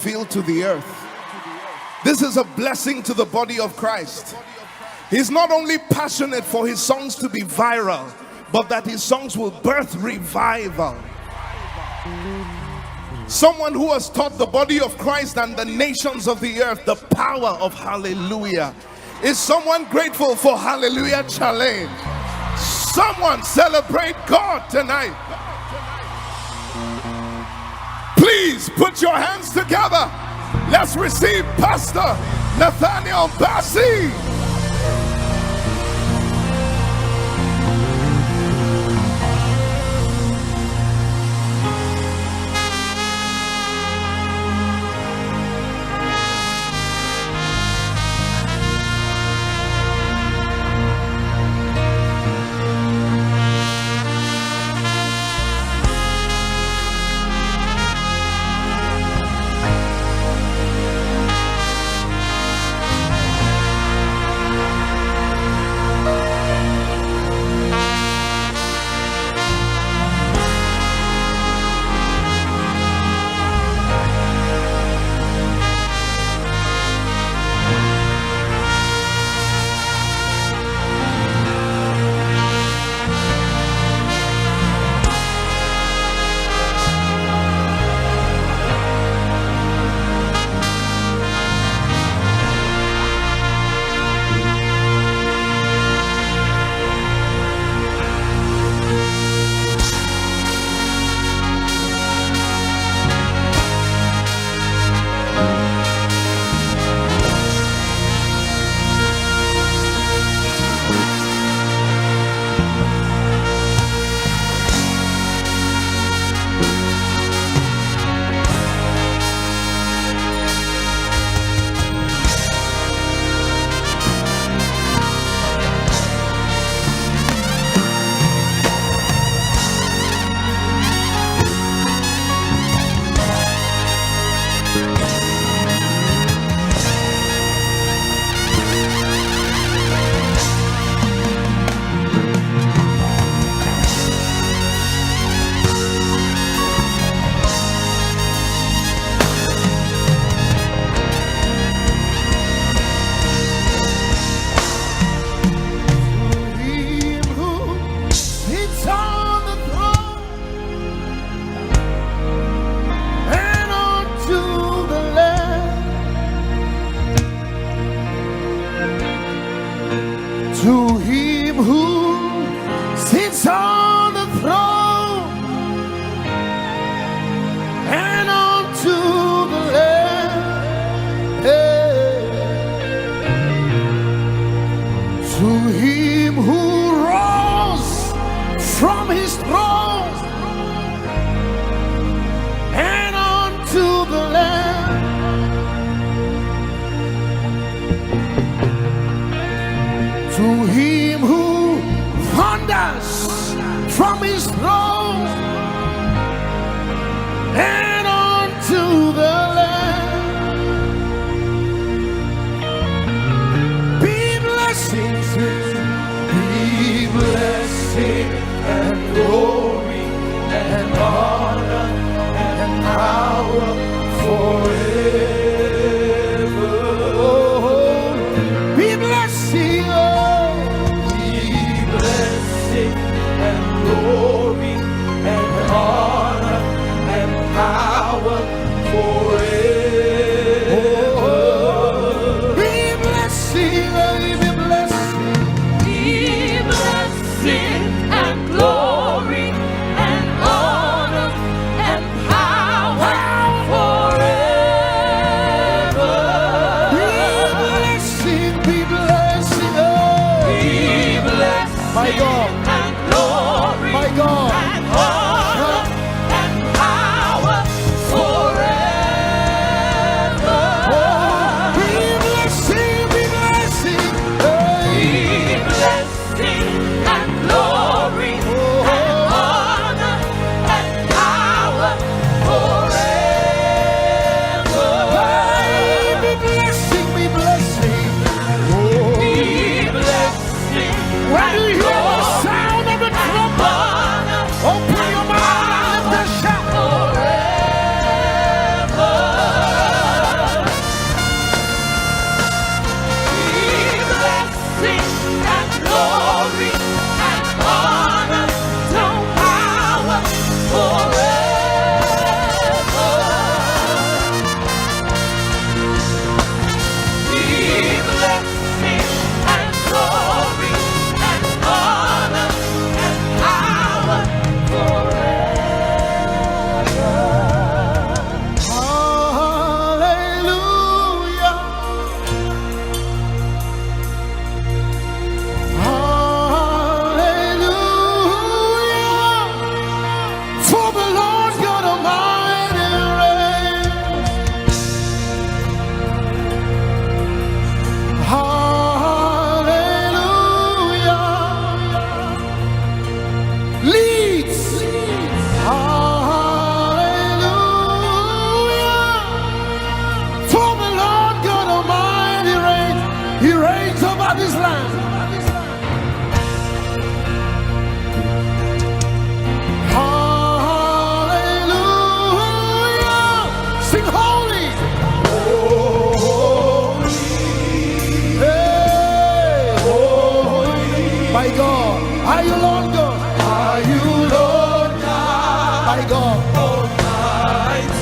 Feel to the earth. This is a blessing to the body of Christ. He's not only passionate for his songs to be viral, but that his songs will birth revival. Someone who has taught the body of Christ and the nations of the earth the power of hallelujah. Is someone grateful for Hallelujah Challenge? Someone celebrate God tonight. Please put your hands together. Let's receive Pastor Nathaniel Bassey. To him who sits on the throne and unto the Lamb, to him who rose from his throne and unto the Lamb, to him who thunders from his throne and unto the Lamb, be blessings, be blessing and glory and honor and power forever. Oh, be blessing. Glory and honor and power forever. Oh, be blessing, be blessing, be blessing and glory and honor and power forever. Be blessing, oh, Be blessing, my God. My God, and honor and power forever. oh, be blessing, Be blessing and glory and honor and power forever. be blessing, oh, Be blessing when you hear the sound Are you Lord God? Are you Lord God? My God. Almighty.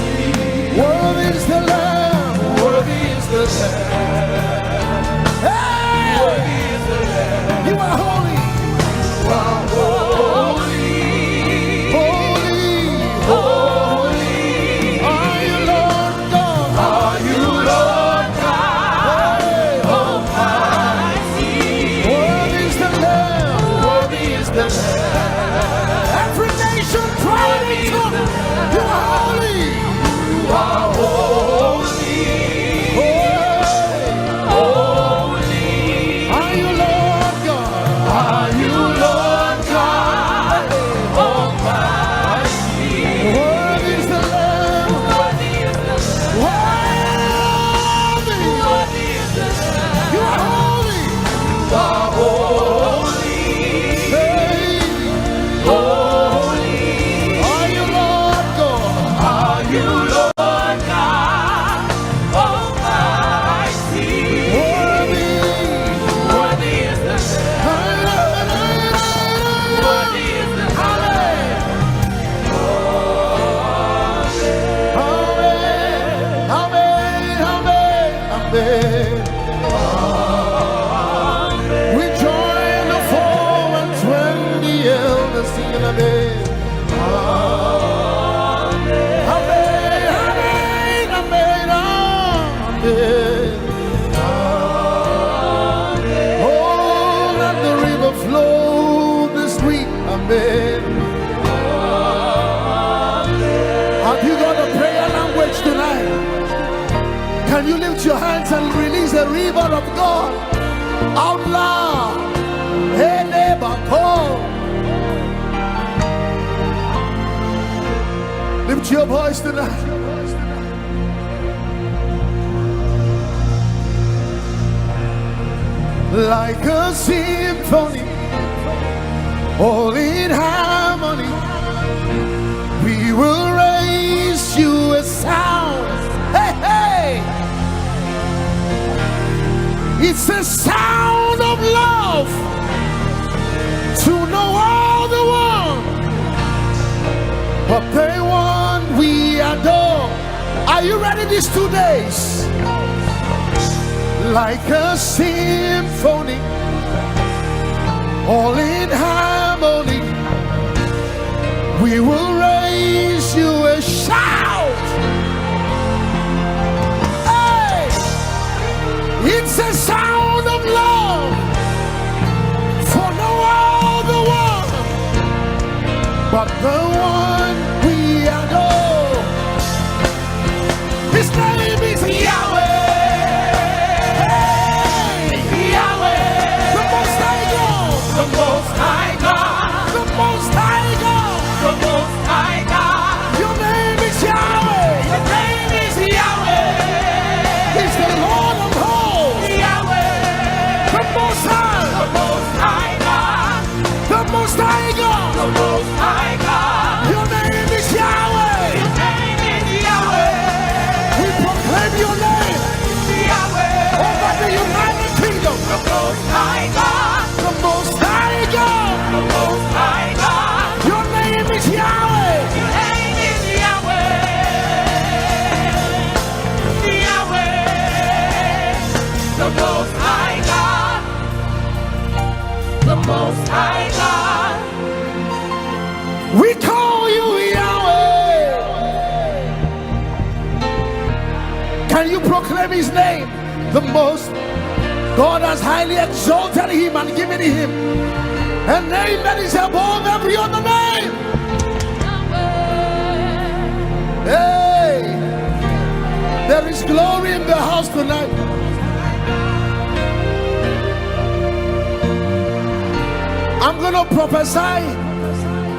Worthy is the Lamb. Worthy is the Lamb. Hey! Worthy is the Lamb. You are holy. You are holy. Holy. Holy. Are you Lord God? Are you Lord God? Hey. Almighty. Worthy is the Lamb. Worthy is the Lamb. Every nation crying to you are holy. You are holy. Holy. Are you Lord God? Are you Lord God? Almighty. Worthy is the Lamb. Worthy is the Lamb. Worthy is the Lamb. You are holy. You are holy. Hey. Holy. Are you Lord God? Are you Lord God? Almighty. Worthy. Worthy is the Lamb. Worthy is the Lamb. Amen. Amen. Amen. We join the 4 and 20 elders singing amen. Amen. Amen. Amen. Amen. Oh, let the river flow this week. Amen. Have you got a prayer language tonight? Can you lift your hands and release the river of God out loud? Hey, neighbor, call. Lift your voice tonight. Like a symphony, all in harmony, we will raise you a sound. Hey, hey! It's a sound of love to know all the world, but the one we adore. Are you ready these 2 days? Like a symphony, all in harmony, we will raise you a shout. Hey! It's a sound of love for no other one but the one we adore. His name is Yahweh. Yahweh. The Most High God. The Most High God. The Most High God. The Most High God. Your name is Yahweh. Your name is Yahweh. He's the Lord of hosts. Yahweh. The Most High. The Most High God. The Most High God. The Most High God. Your name is Yahweh. Your name is Yahweh. We proclaim your name. Yahweh. Over the United Kingdom. The Most High God. The Most High God. The Most High God. Your name is Yahweh. Your name is Yahweh. Yahweh. The Most High God. The Most High God. We call you Yahweh. Can you proclaim his name? The most. God has highly exalted him and given him a name that is above every other name. Hey, there is glory in the house tonight. I'm going to prophesy.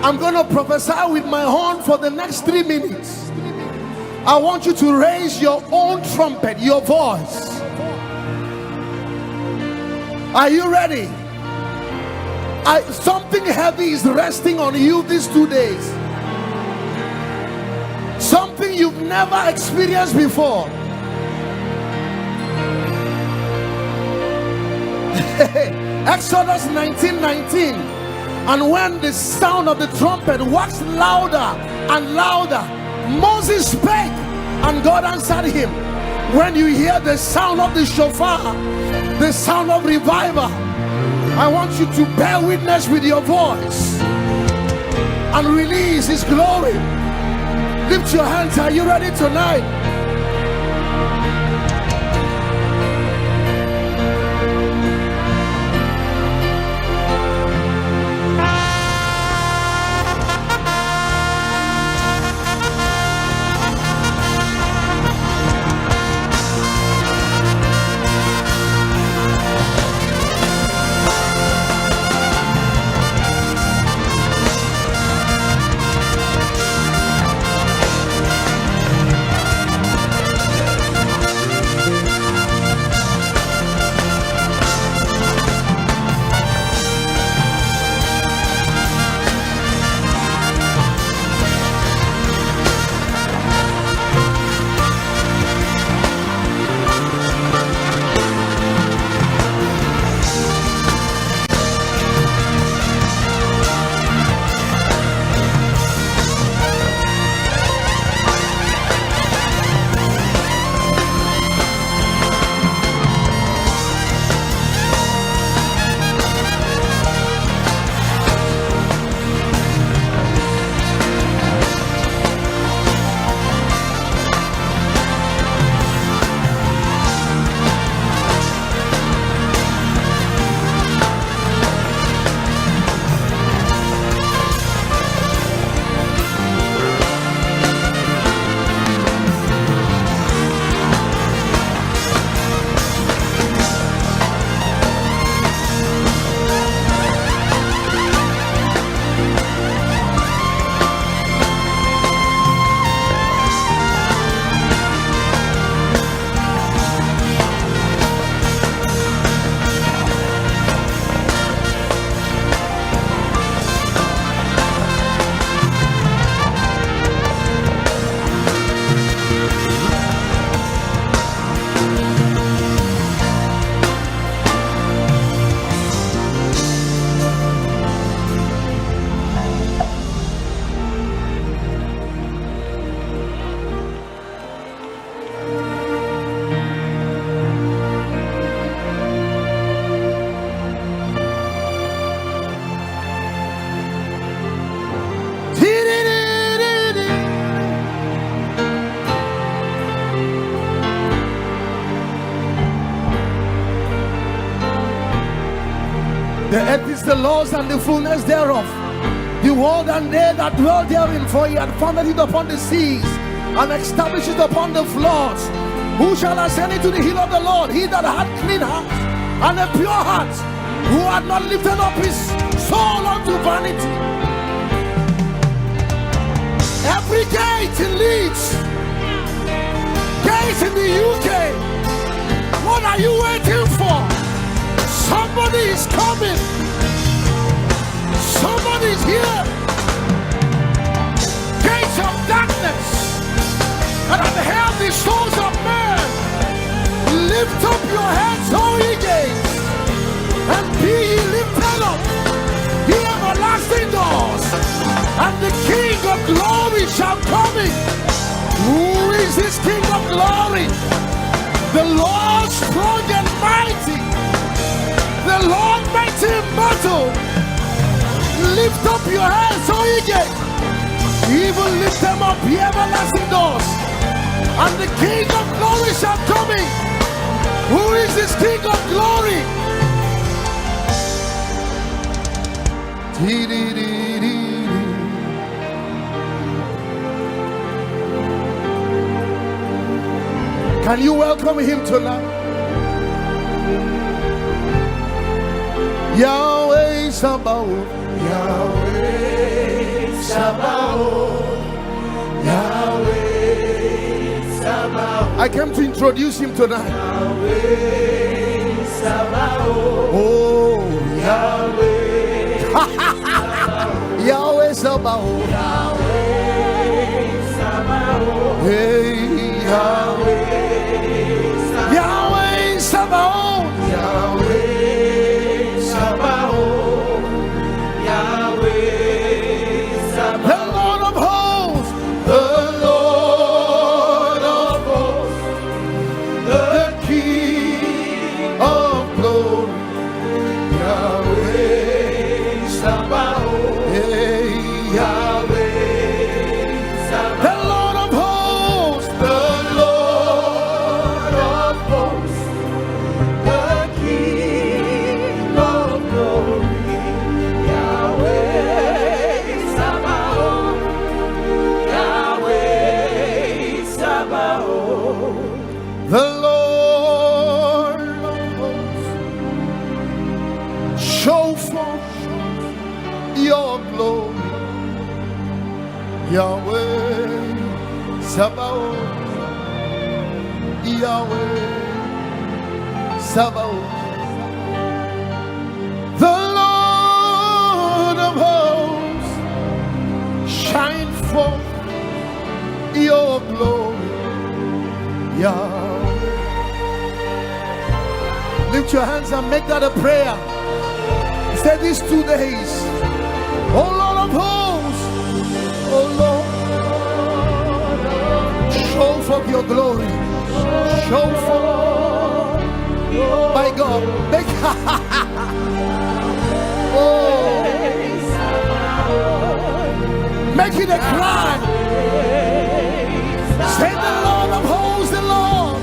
I'm going to prophesy with my horn for the next 3 minutes. I want you to raise your own trumpet, your voice. Are you ready? Something heavy is resting on you these 2 days. Something you've never experienced before. Exodus 19:19. And when the sound of the trumpet waxed louder and louder, Moses spake, and God answered him. When you hear the sound of the shofar, the sound of revival, I want you to bear witness with your voice and release his glory. Lift your hands. Are you ready tonight? The earth is the Lord's and the fullness thereof, the world and they that dwell therein. For he hath founded it upon the seas and established it upon the floods. Who shall ascend into the hill of the Lord? He that hath clean hands and a pure heart, who hath not lifted up his soul unto vanity. Every gate in Leeds, gate in the UK, what are you waiting for? Somebody is coming. Somebody is here. Gates of darkness that have held the souls of men, lift up your heads, O ye gates, and be ye lifted up, ye everlasting doors, and the King of glory shall come in. Who is this King of glory? The Lord strong and mighty, the Lord mighty in battle. Lift up your hands, O ye gates, even lift them up, ye everlasting doors, and the King of glory shall come in. Who is this King of glory? Can you welcome him tonight? Yahweh Sabaoth, Yahweh Sabaoth, Yahweh Sabaoth. I came to introduce him tonight. Yahweh Sabaoth, Oh, Yahweh Sabaoth, Yahweh Sabaoth, Yahweh Sabaoth, hey, Yahweh Sabaoth, Yahweh Sabaoth, Yahweh Sabaoth, Yahweh the Lord of hosts, show forth your glory. Yahweh Sabaoth, Yahweh Sabaoth, the Lord of hosts, shine forth your glory. Yahweh. Lift your hands and make that a prayer. Say these 2 days, oh Lord of hosts, oh Lord, show forth your glory. Show forth, my God, make oh, make it a cry. Say the Lord of hosts, the Lord,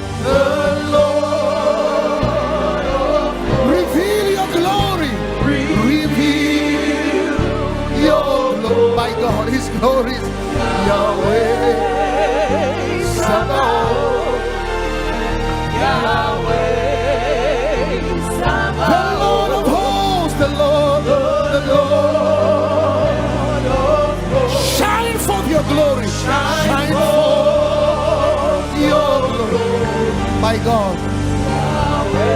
reveal your glory, reveal your glory, my God, His glory is Yahweh Sabaoth, Yahweh Sabaoth, the Lord of hosts, the Lord of hosts, shine forth your glory, shine forth your glory, my God. Yahweh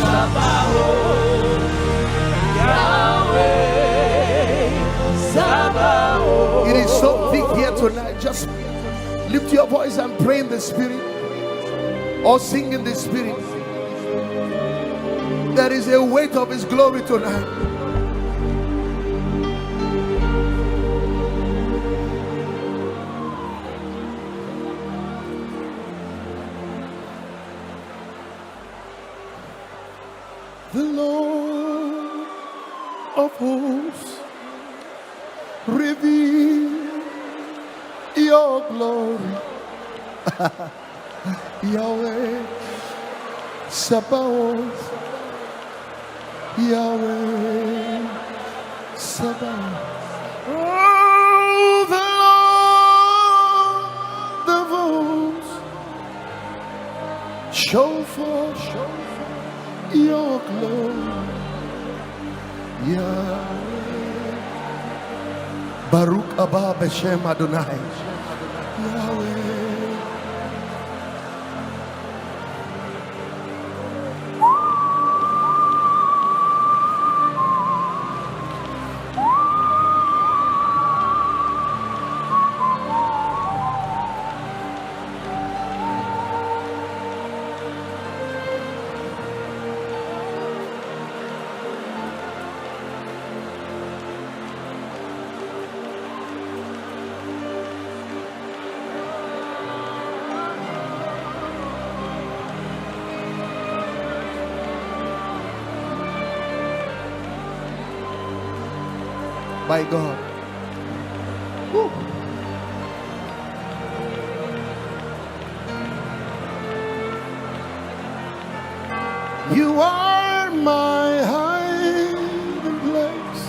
Sabaoth, Yahweh Sabaoth. It is so big here tonight. Just lift your voice and pray in the Spirit or sing in the Spirit. There is a weight of His glory tonight. The Lord of hosts, reveal your glory. Yahweh Sabaoth, Yahweh Sabaoth. Oh, the Lord of hosts, show forth your glory. Yahweh Baruch Abba Beshem Adonai. Yahweh. My God. Woo. You are my hiding place.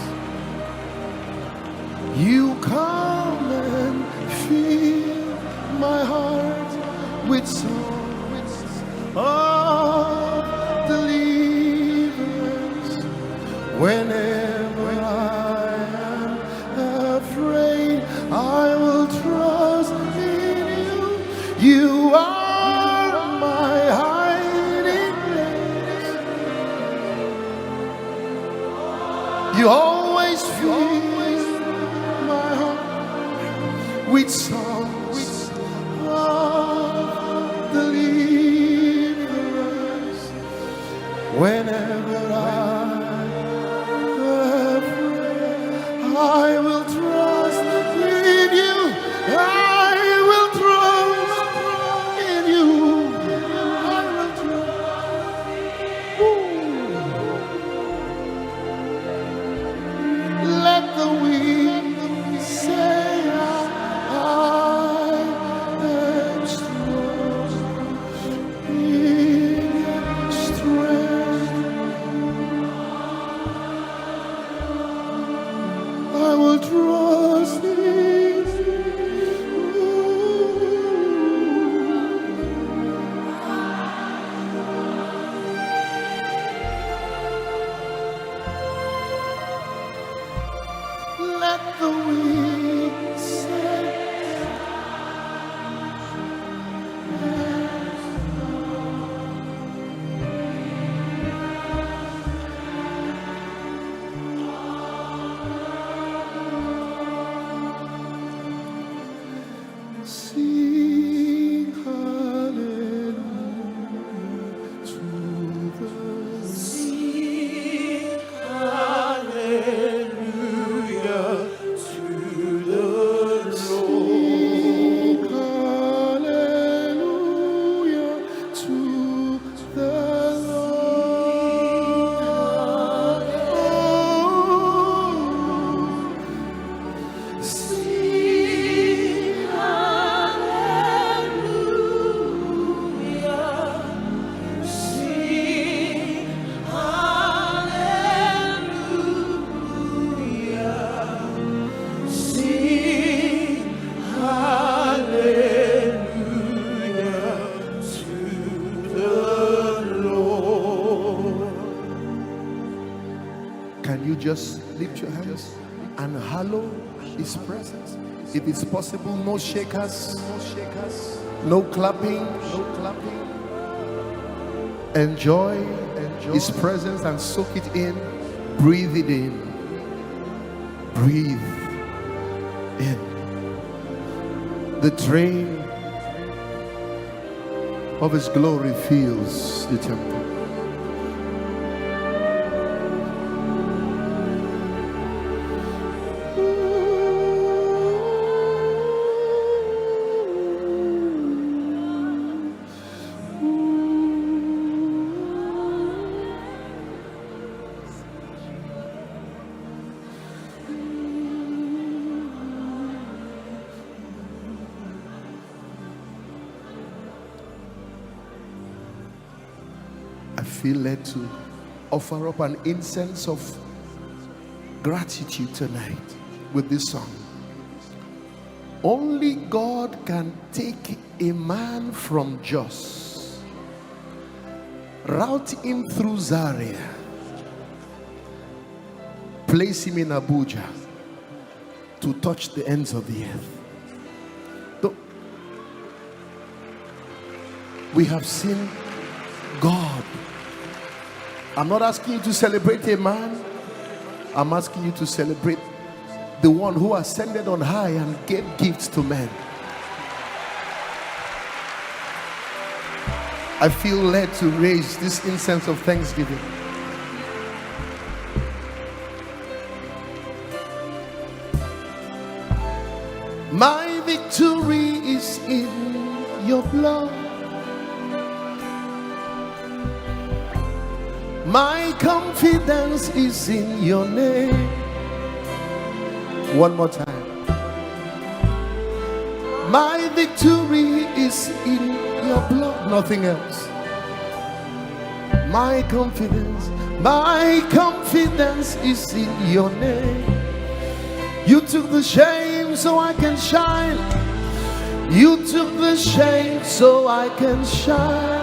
You come and fill my heart with songs of deliverance. Whenever I am afraid, I will trust in you. You are my hiding place. You always fill my heart with songs of deliverance. Whenever I will trust in you. I will trust in you. I will trust. Ooh. Let the weak say I am strong in strength. you just lift your hands and hallow his presence? If it's possible, no shakers, no clapping. Enjoy his presence and soak it in. Breathe it in. Breathe in. The train of his glory fills the temple. I feel led to offer up an incense of gratitude tonight with this song. Only God can take a man from Jos, route him through Zaria, place him in Abuja to touch the ends of the earth. We have seen God. I'm not asking you to celebrate a man. I'm asking you to celebrate the one who ascended on high and gave gifts to men. I feel led to raise this incense of thanksgiving. My victory is in your blood. My confidence is in your name. One more time. My victory is in your blood, nothing else. My confidence is in your name. You took the shame so I can shine. You took the shame so I can shine.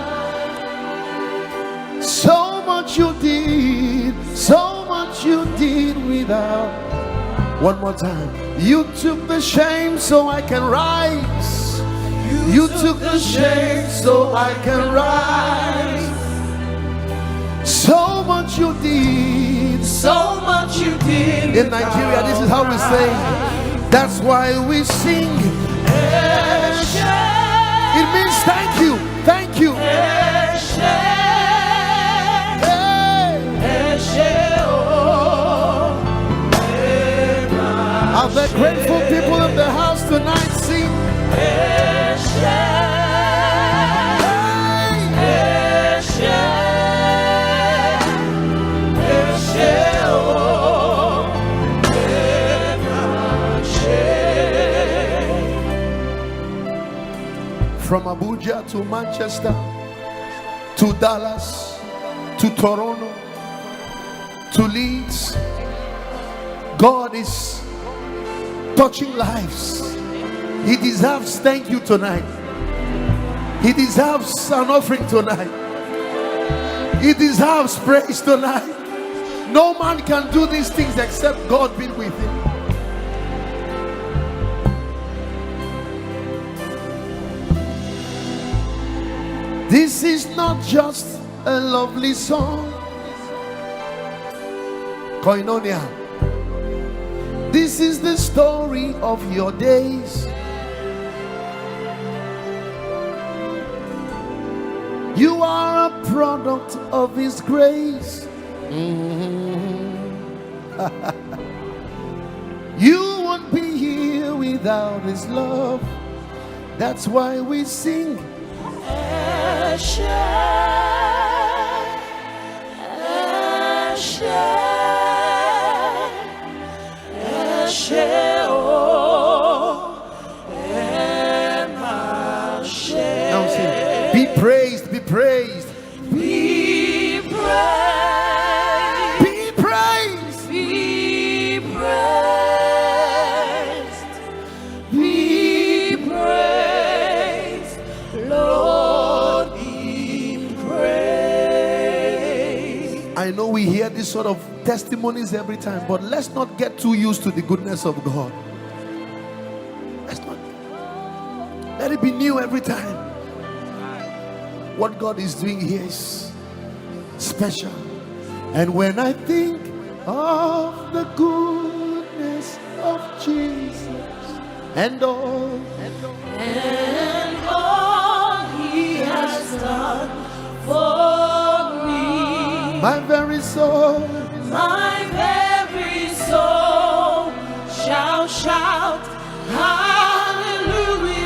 So much you did without. One more time. You took the shame so I can rise. You took the shame so I can rise. So much you did. So much you did. In Nigeria, this is how we say. That's why we sing. It means thank you. Thank you. Are there grateful people in the house tonight? Sing. From Abuja to Manchester to Dallas to Toronto to Leeds, God is touching lives. He deserves thank you tonight. He deserves an offering tonight. He deserves praise tonight. No man can do these things except God be with him. This is not just a lovely song, Koinonia. This is the story of your days. You are a product of His grace. You won't be here without His love. That's why we sing. Now sing. Be praised, be praised. Be praised. Be praised. Be praised. Be praised. Lord, be praised. I I know we hear this sort of testimonies every time, but let's not get too used to the goodness of God. Let's not. Let it be new every time. What God is doing here is special. And when I think of the goodness of Jesus and all He has done for me, my very soul shall shout hallelujah.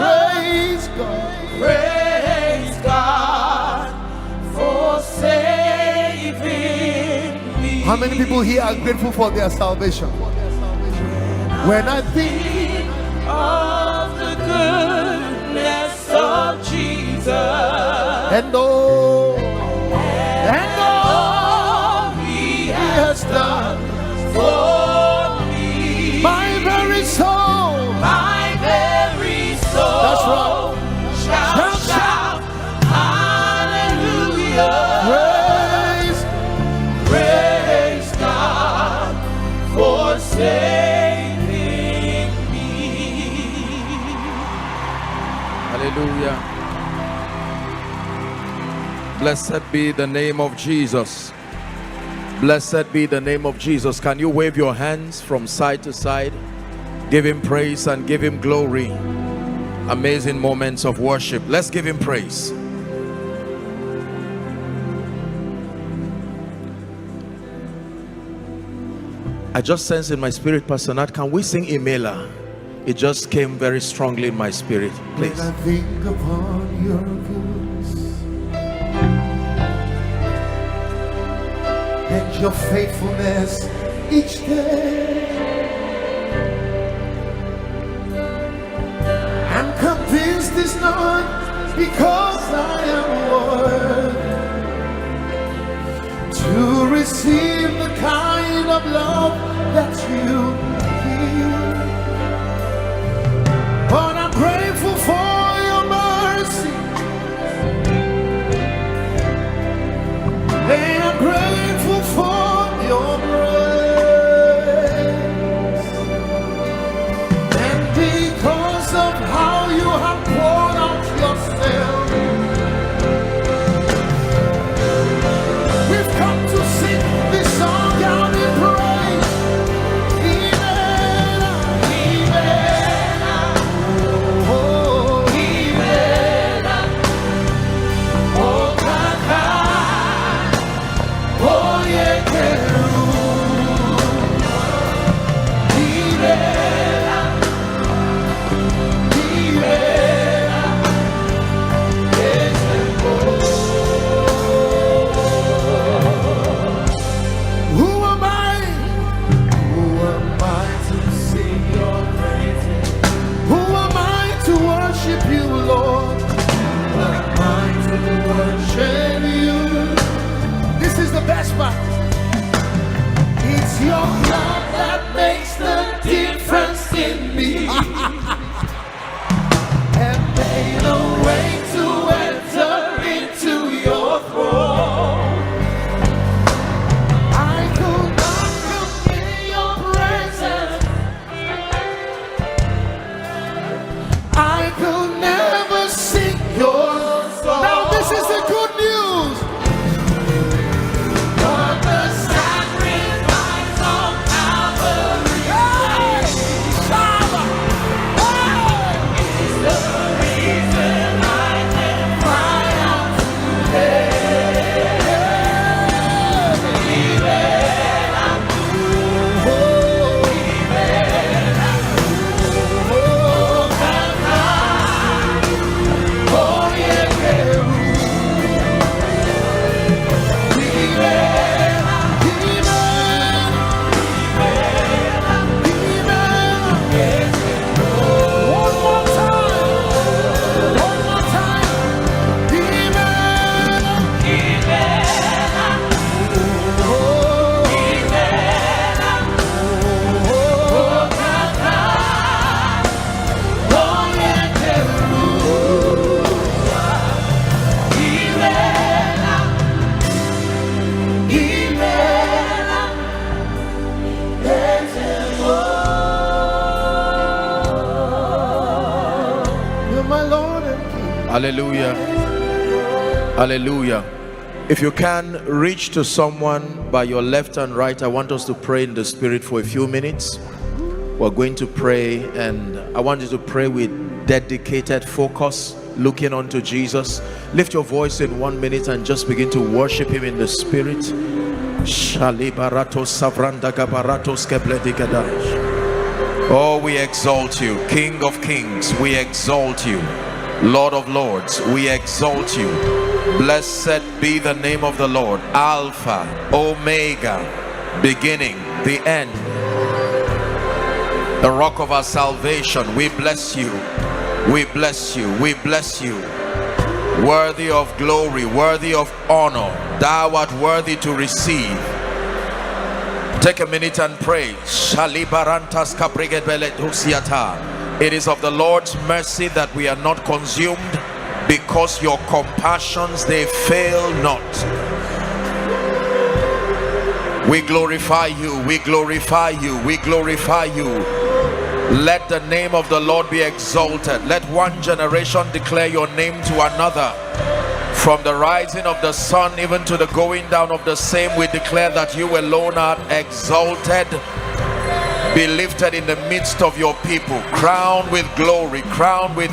praise God. Praise God for saving me. How many people here are grateful for their salvation? When I think Of the goodness of Jesus and all He has done for me, my very soul, my very soul that's right, shall shout hallelujah. Praise God for saving me. Hallelujah. Blessed be the name of Jesus. Blessed be the name of Jesus. Can you wave your hands from side to side? Give him praise and give him glory. Amazing moments of worship. Let's give him praise. I just sense in my spirit, Pastor Nat, can we sing Imela? It just came very strongly in my spirit. Please. when I think upon your goodness and your faithfulness each day, I'm convinced it's not because I am worthy to receive the kind of love that you give, but I'm grateful for your mercy, and I'm grateful for your grace, and because of how you have poured out yourself, we've come to sing this song out in praise. Hallelujah. Hallelujah. If you can reach to someone by your left and right, I want us to pray in the spirit for a few minutes. We're going to pray, and I want you to pray with dedicated focus, looking unto Jesus. Lift your voice in 1 minute and just begin to worship him in the spirit. Oh, we exalt you, King of Kings. We exalt you, Lord of Lords. We exalt you. Blessed be the name of the Lord. Alpha, Omega, beginning, the end, the rock of our salvation. We bless you. We bless you. We bless you. Worthy of glory, worthy of honor. Thou art worthy to receive. Take a minute and pray. It is of the Lord's mercy that we are not consumed, because your compassions, they fail not. We glorify you. We glorify you. We glorify you. Let the name of the Lord be exalted. Let one generation declare your name to another. From the rising of the sun even to the going down of the same, we declare that you alone are exalted. Be lifted in the midst of your people, crowned with glory, crowned with